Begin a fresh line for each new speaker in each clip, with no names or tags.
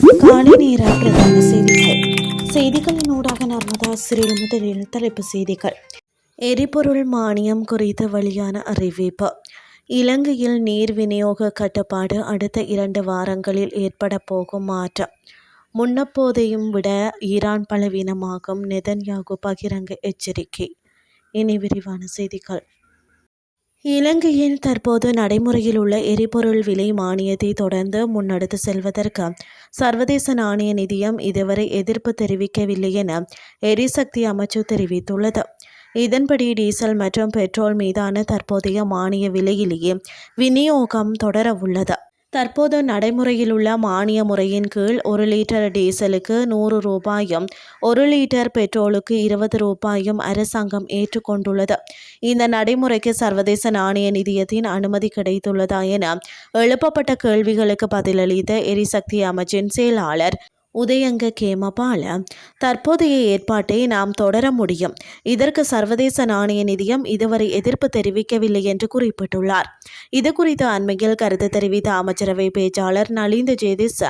காலை நேர பிரதான செய்திகள். செய்திகளின் ஊடாக நர்மதா சிறில் முதலில் தலைப்பு செய்திகள். எரிபொருள் மானியம் குறித்து வெளியான அறிவிப்பு. இலங்கையில் நீர் விநியோக கட்டுப்பாடு அடுத்த 2 வாரங்களில் ஏற்பட போகும் மாற்றம். முன்னப்போதையும் விட ஈரான் பலவீனமாகும் நெதன்யாகு பகிரங்க எச்சரிக்கை. இனி விரிவான செய்திகள். இலங்கையின் தற்போது நடைமுறையில் உள்ள எரிபொருள் விலை மானியத்தை தொடர்ந்து முன்னெடுத்து செல்வதற்கு சர்வதேச நாணய நிதியம் இதுவரை எதிர்ப்பு தெரிவிக்கவில்லை என எரிசக்தி அமைச்சு தெரிவித்துள்ளது. இதன்படி டீசல் மற்றும் பெட்ரோல் மீதான தற்போதைய மானிய விலையிலேயே விநியோகம் தொடர உள்ளது. தற்போது நடைமுறையில் உள்ள மானிய முறையின் கீழ் 1 லிட்டர் டீசலுக்கு 100 ரூபாயும் 1 லிட்டர் பெட்ரோலுக்கு 20 ரூபாயும் அரசாங்கம் ஏற்றுக்கொண்டுள்ளது. இந்த நடைமுறைக்கு சர்வதேச நாணய நிதியத்தின் அனுமதி கிடைத்துள்ளதா என எழுப்பப்பட்ட கேள்விகளுக்கு பதிலளித்த எரிசக்தி அமைச்சின் செயலாளர் உதயங்க கேமபால, தற்போதைய ஏற்பாட்டை நாம் தொடர முடியும். இதற்கு சர்வதேச நாணய நிதியம் இதுவரை எதிர்ப்பு தெரிவிக்கவில்லை என்று குறிப்பிட்டுள்ளார். இதுகுறித்து அண்மையில் கருத்து தெரிவித்த அமைச்சரவை பேச்சாளர் நலிந்த ஜேதிஸ்,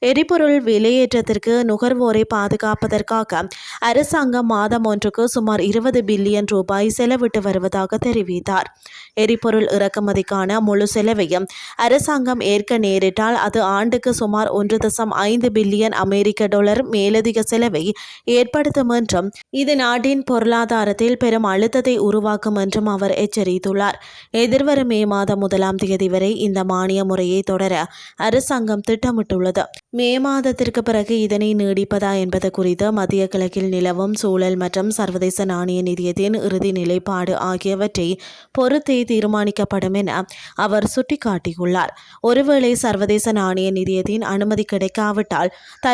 எரிபொருள் விலையேற்றத்திற்கு நுகர்வோரை பாதுகாப்பதற்காக அரசாங்கம் மாதம் ஒன்றுக்கு சுமார் 20 பில்லியன் ரூபாய் செலவிட்டு வருவதாக தெரிவித்தார். எரிபொருள் இறக்குமதிக்கான முழு செலவையும் அரசாங்கம் ஏற்க நேரிட்டால் அது ஆண்டுக்கு சுமார் 1.5 பில்லியன் அமெரிக்க டாலர் மேலதிக செலவை ஏற்படுத்தும் என்றும் இது நாட்டின் பொருளாதாரத்தில் பெரும் அழுத்தத்தை உருவாக்கும் என்றும் அவர் எச்சரித்துள்ளார். எதிர்வரும் மே மாதம் 1ஆம் தேதி வரை இந்த மானிய முறையை தொடர அரசாங்கம் திட்டமிட்டுள்ளது. மே மாதத்திற்கு பிறகு இதனை நீடிப்பதா என்பது குறித்து மத்திய கிழக்கில் நிலவும் சூழல் மற்றும் சர்வதேச நாணய நிதியத்தின் இறுதி நிலைப்பாடு ஆகியவற்றை பொறுத்தே தீர்மானிக்கப்படும் என அவர் சுட்டிக்காட்டியுள்ளார். ஒருவேளை சர்வதேச நாணய நிதியத்தின் அனுமதி கிடைக்காவிட்டால்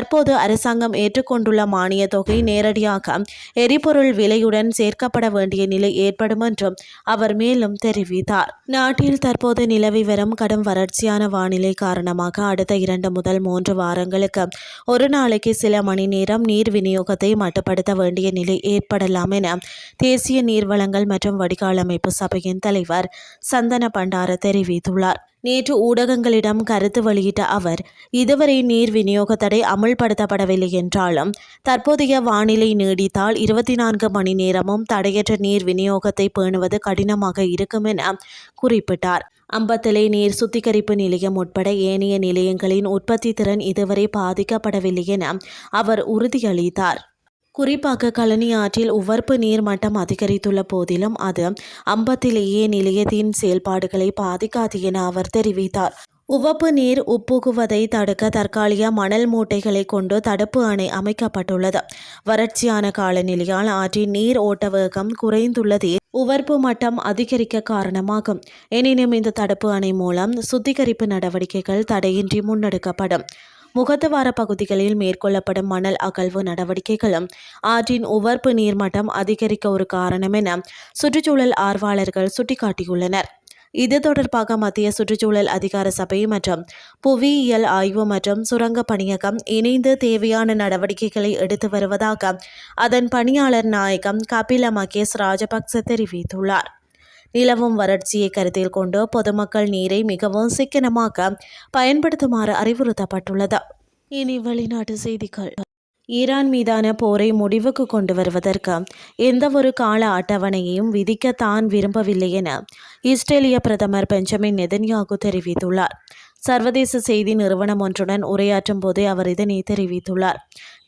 தற்போது அரசாங்கம் ஏற்றுக்கொண்டுள்ள மானிய தொகை நேரடியாக எரிபொருள் விலையுடன் சேர்க்கப்பட வேண்டிய நிலை ஏற்படும் என்றும் அவர் மேலும் தெரிவித்தார். நாட்டில் தற்போது நிலவி வரும் கடும் வறட்சியான வானிலை காரணமாக அடுத்த 2 முதல் 3 வாரங்களுக்கு ஒரு நாளைக்கு சில மணி நேரம் நீர் விநியோகத்தை மட்டுப்படுத்த வேண்டிய நிலை ஏற்படலாம் என தேசிய நீர்வளங்கள் மற்றும் வடிகால் அமைப்பு சபையின் தலைவர் சந்தன பண்டார தெரிவித்துள்ளார். நேற்று ஊடகங்களிடம் கருத்து வெளியிட்ட அவர், இதுவரை நீர் விநியோக தடை அமுல்படுத்தப்படவில்லை என்றாலும் தற்போதைய வானிலை நீடித்தால் 24 மணி நேரமும் தடையற்ற நீர் விநியோகத்தை பேணுவது கடினமாக இருக்கும் என குறிப்பிட்டார். அம்பத்தலை நீர் சுத்திகரிப்பு நிலையம் உட்பட ஏனைய நிலையங்களின் உற்பத்தி திறன் இதுவரை பாதிக்கப்படவில்லை என அவர் உறுதியளித்தார். குறிப்பாக கழனி ஆற்றில் உவர்ப்பு நீர் மட்டம் அதிகரித்துள்ள போதிலும் அது அம்பத்திலேயே நிலையத்தின் செயல்பாடுகளை பாதிக்காது என அவர் தெரிவித்தார். உவப்பு நீர் உட்புகுவதை தடுக்க தற்காலிக மணல் மூட்டைகளை கொண்டு தடுப்பு அணை அமைக்கப்பட்டுள்ளது. வறட்சியான காலநிலையால் ஆற்றின் நீர் ஓட்ட வேகம் குறைந்துள்ளதே உவர்ப்பு மட்டம் அதிகரிக்க காரணமாகும். எனினும் இந்த தடுப்பு அணை மூலம் சுத்திகரிப்பு நடவடிக்கைகள் தடையின்றி முன்னெடுக்கப்படும். முகத்துவார பகுதிகளில் மேற்கொள்ளப்படும் மணல் அகழ்வு நடவடிக்கைகளும் ஆற்றின் உவர்ப்பு நீர்மட்டம் அதிகரிக்க ஒரு காரணம் என சுற்றுச்சூழல் ஆர்வலர்கள் சுட்டிக்காட்டியுள்ளனர். இது தொடர்பாக மத்திய சுற்றுச்சூழல் அதிகார சபை மற்றும் புவியியல் ஆய்வு மற்றும் சுரங்க பணியகம் இணைந்து தேவையான நடவடிக்கைகளை எடுத்து வருவதாக அதன் பணியாளர் நாயகம் கபில மகேஷ் ராஜபக்ச தெரிவித்துள்ளார். நிலவும் வறட்சியை கருத்தில் கொண்டு பொதுமக்கள் நீரை மிகவும் சிக்கனமாக பயன்படுத்துமாறு அறிவுறுத்தப்பட்டுள்ளது. இனி வெளிநாட்டு செய்திகள். ஈரான் மீதான போரை முடிவுக்கு கொண்டு வருவதற்கு எந்தவொரு கால அட்டவணையையும் விதிக்க தான் விரும்பவில்லை என இஸ்ரேலிய பிரதமர் பெஞ்சமின் நெதன்யாகு தெரிவித்துள்ளார். சர்வதேச செய்தி நிறுவனம் ஒன்றுடன் உரையாற்றும் போதே அவர் இதனை தெரிவித்துள்ளார்.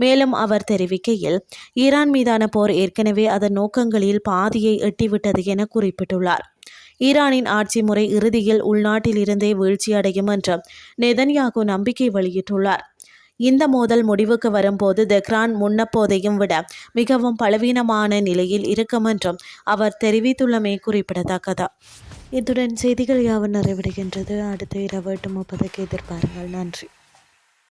மேலும் அவர் தெரிவிக்கையில், ஈரான் மீதான போர் ஏற்கனவே அதன் நோக்கங்களில் பாதியை எட்டிவிட்டது என குறிப்பிட்டுள்ளார். ஈரானின் ஆட்சி முறை இறுதியில் உள்நாட்டில் இருந்தே வீழ்ச்சியடையும் என்று நெதன்யாகு நம்பிக்கை வெளியிட்டுள்ளார். இந்த மோதல் முடிவுக்கு வரும்போது தெஹ்ரான் முன்னப்போதையும் விட மிகவும் பலவீனமான நிலையில் இருக்கும் என்றும் அவர் தெரிவித்துள்ளமை குறிப்பிடத்தக்கது. இத்துடன் செய்திகள் யாவும் நிறைவடைகின்றது. அடுத்த இரவு 8:30 எதிர்பாருங்கள். நன்றி.